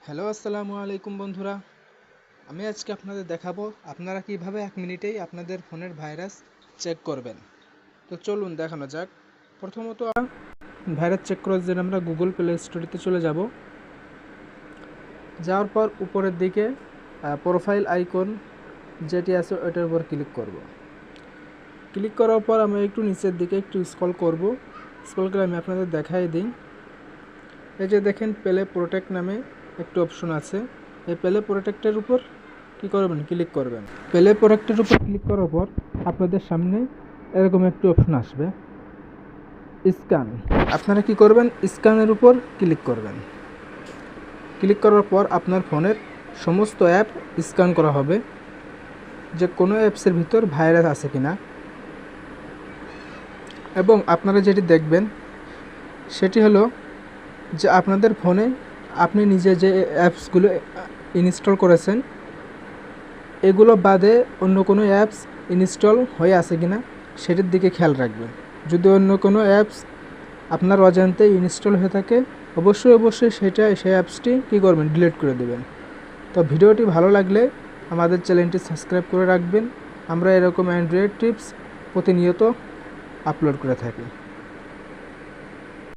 Hello আসসালামু আলাইকুম বন্ধুরা। আমি আজকে আপনাদের দেখাবো আপনারা কিভাবে 1 মিনিটেই আপনাদের ফোনের ভাইরাস চেক করবেন। তো চলুন দেখানো যাক। প্রথমত ভাইরাস চেক করার জন্য আমরা গুগল প্লে স্টোরেতে চলে যাব। যাওয়ার পর উপরের দিকে প্রোফাইল আইকন যেটি আছে ওটার উপর ক্লিক করব। ক্লিক করার পর আমি একটু নিচের দিকে একটু স্ক্রল করব। স্ক্রল করে আমি আপনাদের দেখাই দিই। এই যে দেখেন প্লে প্রোটেক্ট নামে একটি অপশন আছে। এই প্লে প্রোটেক্টের উপর কি করবেন, ক্লিক করবেন। প্লে প্রোটেক্টের উপর ক্লিক করার পর আপনাদের সামনে এরকম একটি অপশন আসবে, স্ক্যান। আপনারা কি করবেন, স্ক্যানের উপর ক্লিক করবেন। ক্লিক করার পর আপনার ফোনের সমস্ত অ্যাপ স্ক্যান করা হবে, যে কোনো অ্যাপসের ভিতর ভাইরাস আছে কিনা। এবং আপনারা যেটি দেখবেন সেটি হলো যে আপনাদের ফোনে আপনি নিজে যে অ্যাপসগুলো ইনস্টল করেছেন এগুলো বাদে অন্য কোনো অ্যাপস ইনস্টল হয়ে আছে কিনা সেটির দিকে খেয়াল রাখবেন। যদি অন্য কোনো অ্যাপস আপনার অজান্তে ইনস্টল হয়ে থাকে অবশ্যই সেই অ্যাপসটি কী করবেন, ডিলিট করে দেবেন। তো ভিডিওটি ভালো লাগলে আমাদের চ্যানেলটি সাবস্ক্রাইব করে রাখবেন। আমরা এরকম অ্যান্ড্রয়েড টিপস প্রতিনিয়ত আপলোড করে থাকি।